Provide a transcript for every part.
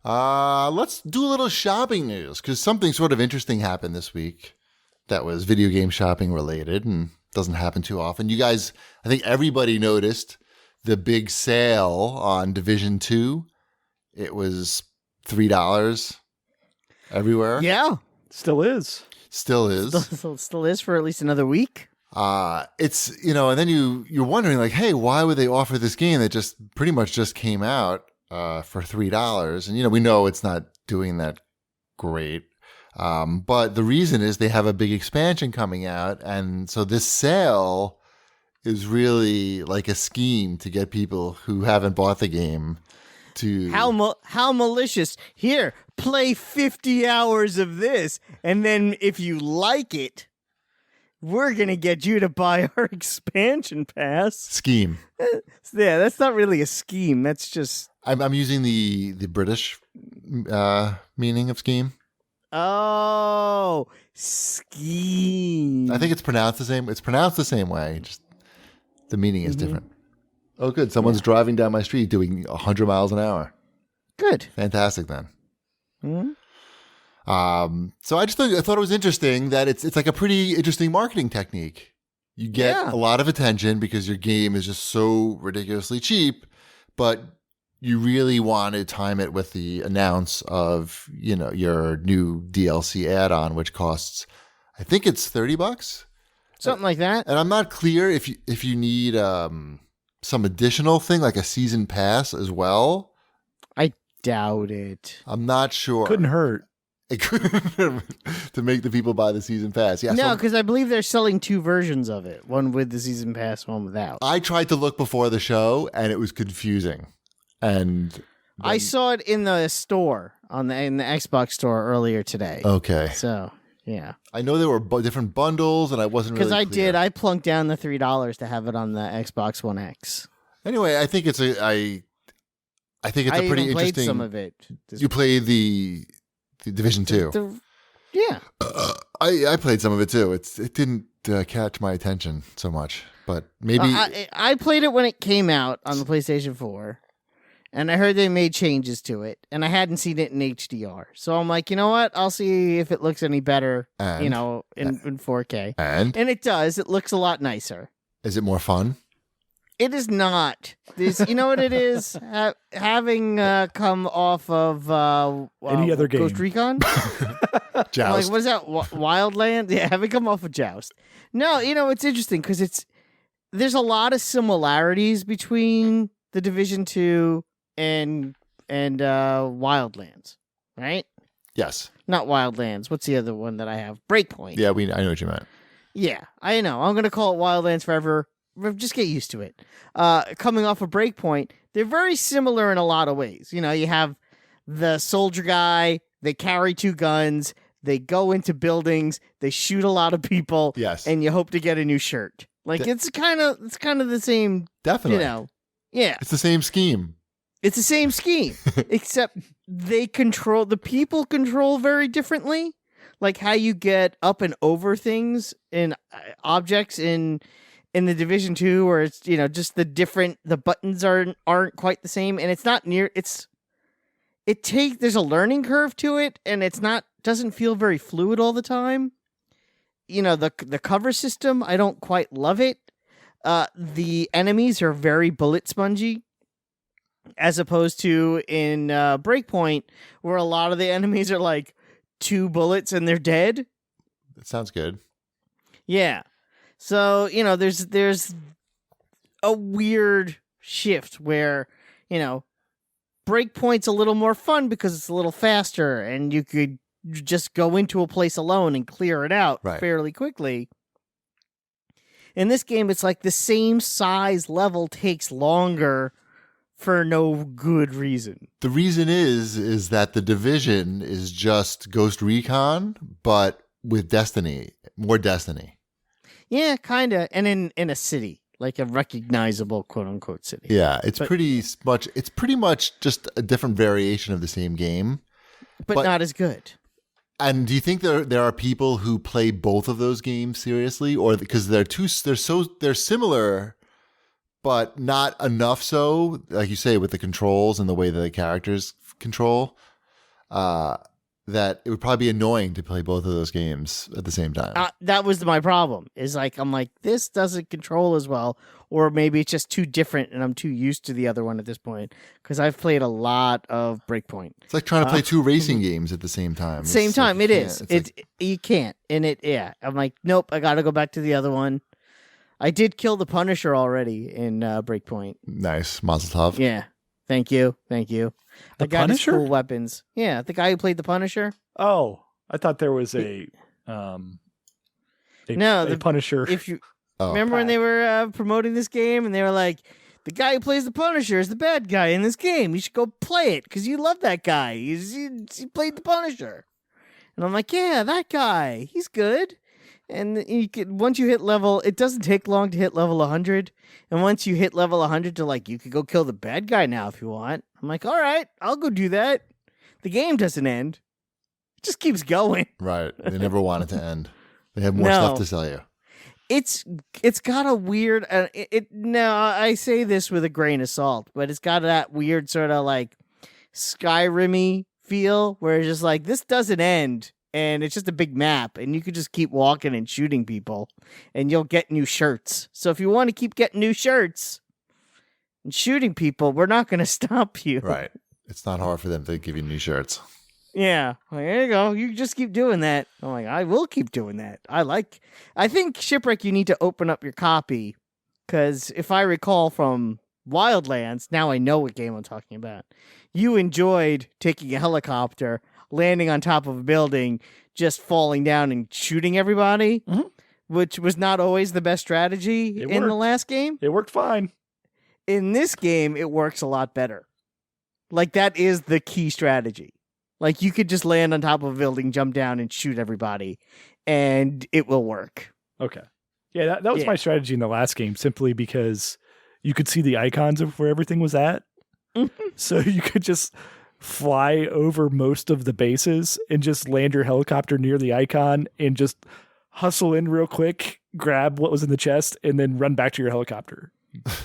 Let's do a little shopping news because something sort of interesting happened this week that was video game shopping related and doesn't happen too often. You guys, I think everybody noticed the big sale on Division 2. It was $3 everywhere. Yeah, still is. Still is. Still is for at least another week. It's, and then you're wondering like, hey, why would they offer this game that just pretty much just came out for $3? And, we know it's not doing that great. But the reason is they have a big expansion coming out. And so this sale is really like a scheme to get people who haven't bought the game to... How malicious. Here, play 50 hours of this. And then if you like it, we're going to get you to buy our expansion pass. Scheme. Yeah, that's not really a scheme. That's just... I'm using the British meaning of scheme. Oh, scheme. I think it's pronounced the same. It's pronounced the same way. Just the meaning is different. Oh, good. Someone's driving down my street doing 100 miles an hour. Good. Fantastic then. Mm-hmm. So I thought it was interesting that it's like a pretty interesting marketing technique. You get a lot of attention because your game is just so ridiculously cheap, but you really want to time it with the announce of, your new DLC add-on, which costs, I think it's $30. Something like that. And I'm not clear if you need some additional thing like a season pass as well. I doubt it. I'm not sure. Couldn't hurt. It could to make the people buy the season pass. Yeah, no, because I believe they're selling two versions of it. One with the season pass, one without. I tried to look before the show, and it was confusing. And I saw it in the store, in the Xbox store earlier today. Okay. So, yeah. I know there were different bundles, and I wasn't really clear. Because I plunked down the $3 to have it on the Xbox One X. Anyway, I think it's a pretty interesting... played some of it. You played the Division 2. Yeah. I played some of it too. It didn't catch my attention so much, but maybe... I played it when it came out on the PlayStation 4, and I heard they made changes to it, and I hadn't seen it in HDR. So I'm like, you know what? I'll see if it looks any better, in 4K. And it does. It looks a lot nicer. Is it more fun? It is not. You know what it is? Having come off of any other game, Ghost Recon, Joust. what is that? Wildlands? Yeah, having come off of Joust. No, it's interesting because there's a lot of similarities between the Division 2 and Wildlands, right? Yes. Not Wildlands. What's the other one that I have? Breakpoint. Yeah, I know what you meant. Yeah, I know. I'm going to call it Wildlands forever. Just get used to it. Coming off a Breakpoint, they're very similar in a lot of ways. You have the soldier guy, they carry two guns, they go into buildings, they shoot a lot of people, yes, and you hope to get a new shirt. Like it's kind of the same. Definitely. Yeah. It's the same scheme. It's the same scheme, except the people control very differently. Like how you get up and over things in objects in the Division 2, where it's, just the buttons aren't quite the same, and it's not near, there's a learning curve to it, and doesn't feel very fluid all the time. The cover system, I don't quite love it. The enemies are very bullet spongy, as opposed to in Breakpoint, where a lot of the enemies are like 2 bullets and they're dead. That sounds good. Yeah. So, there's a weird shift where, Breakpoint's a little more fun because it's a little faster and you could just go into a place alone and clear it out fairly quickly. In this game, it's like the same size level takes longer for no good reason. The reason is that the Division is just Ghost Recon, but with Destiny, more Destiny. Yeah, kind of. And in a city, like a recognizable quote unquote city. Yeah, it's pretty much just a different variation of the same game. But not as good. And do you think there are people who play both of those games seriously, or because they're similar, but not enough so, like you say, with the controls and the way that the characters control? that it would probably be annoying to play both of those games at the same time. That was my problem. Is like I'm like this doesn't control as well, or maybe it's just too different, and I'm too used to the other one at this point because I've played a lot of Breakpoint. It's like trying to play two racing games at the same time. Same It's time, like it is. You can't, and I'm like, nope. I got to go back to the other one. I did kill the Punisher already in Breakpoint. Nice, Mazel Tov. Yeah, thank you. The I got his Punisher? cool weapons. Yeah, the guy who played the Punisher. Oh, I thought there was a Punisher. If you Oh. remember when they were promoting this game, and they were like, the guy who plays the Punisher is the bad guy in this game. You should go play it because you love that guy. He played the Punisher, and I'm like, yeah, that guy. He's good. And once you hit level, it doesn't take long to hit level 100. And once you hit level 100, to like, you could go kill the bad guy now if you want. I'm like, all right, I'll go do that. The game doesn't end. It just keeps going. Right. They never want it to end. They have more No. stuff to sell you. It's got a weird, now I say this with a grain of salt, but it's got that weird sort of like Skyrim-y feel where it's just like, this doesn't end. And it's just a big map, and you could just keep walking and shooting people, and you'll get new shirts. So if you want to keep getting new shirts and shooting people, we're not going to stop you. Right. It's not hard for them to give you new shirts. Yeah. Well, there you go. You just keep doing that. I'm like, I will keep doing that. I think Shipwreck, you need to open up your copy, because if I recall from Wildlands, now I know what game I'm talking about, you enjoyed taking a helicopter, landing on top of a building, just falling down and shooting everybody, which was not always the best strategy in the last game. It worked fine. In this game, it works a lot better. Like, that is the key strategy. Like, you could just land on top of a building, jump down, and shoot everybody, and it will work. Okay. Yeah, that was my strategy in the last game, simply because you could see the icons of where everything was at. So you could just fly over most of the bases and just land your helicopter near the icon and just hustle in real quick, grab what was in the chest, and then run back to your helicopter.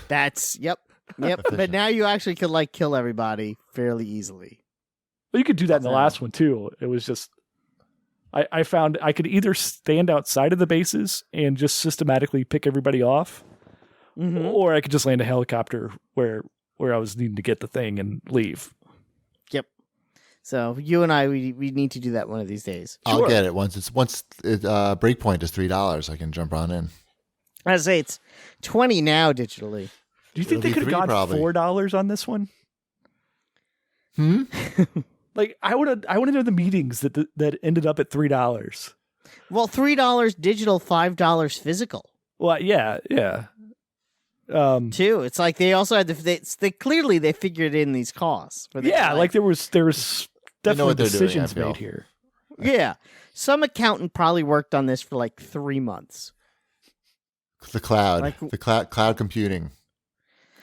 Yep. But now you actually could like kill everybody fairly easily. Well, you could do that in the last one too. It was just, I found I could either stand outside of the bases and just systematically pick everybody off, or I could just land a helicopter where I was needing to get the thing and leave. Yep. So you and I, we need to do that one of these days. I'll get it once Breakpoint is $3. I can jump on in. I say it's $20 now digitally. Do you think they could have gone $4 on this one? Like I want to know the meetings that ended up at $3. Well, $3 digital, $5 physical. Well, yeah. Too. It's like they also had they clearly they figured in these costs. Like there was definitely decisions doing, made here. Yeah, some accountant probably worked on this for like 3 months. The cloud, cloud computing.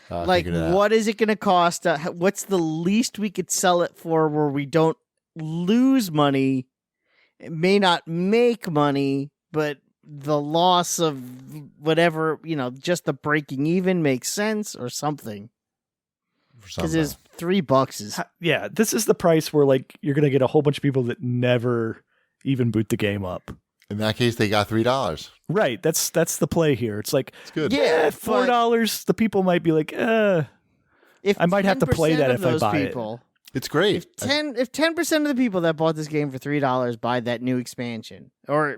Like, what is it going to cost? What's the least we could sell it for where we don't lose money? It may not make money, but the loss of whatever, just the breaking even makes sense or something. Because it's $3 is. Yeah, this is the price where like you're going to get a whole bunch of people that never even boot the game up. In that case, they got $3. Right. That's the play here. It's like, it's good. Yeah, $4. The people might be like, I might have to play that if I buy it. It's great. If 10% of the people that bought this game for $3 buy that new expansion, or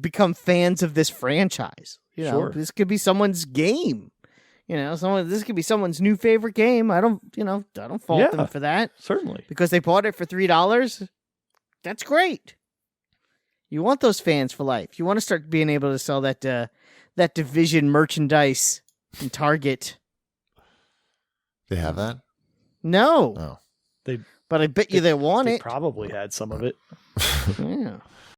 become fans of this franchise, this could be someone's game. This could be someone's new favorite game. I don't fault them for that. Certainly, because they bought it for $3. That's great. You want those fans for life. You want to start being able to sell that Division merchandise in Target. They have that? No. Oh. But I bet you they want it. Probably had some of it. Yeah.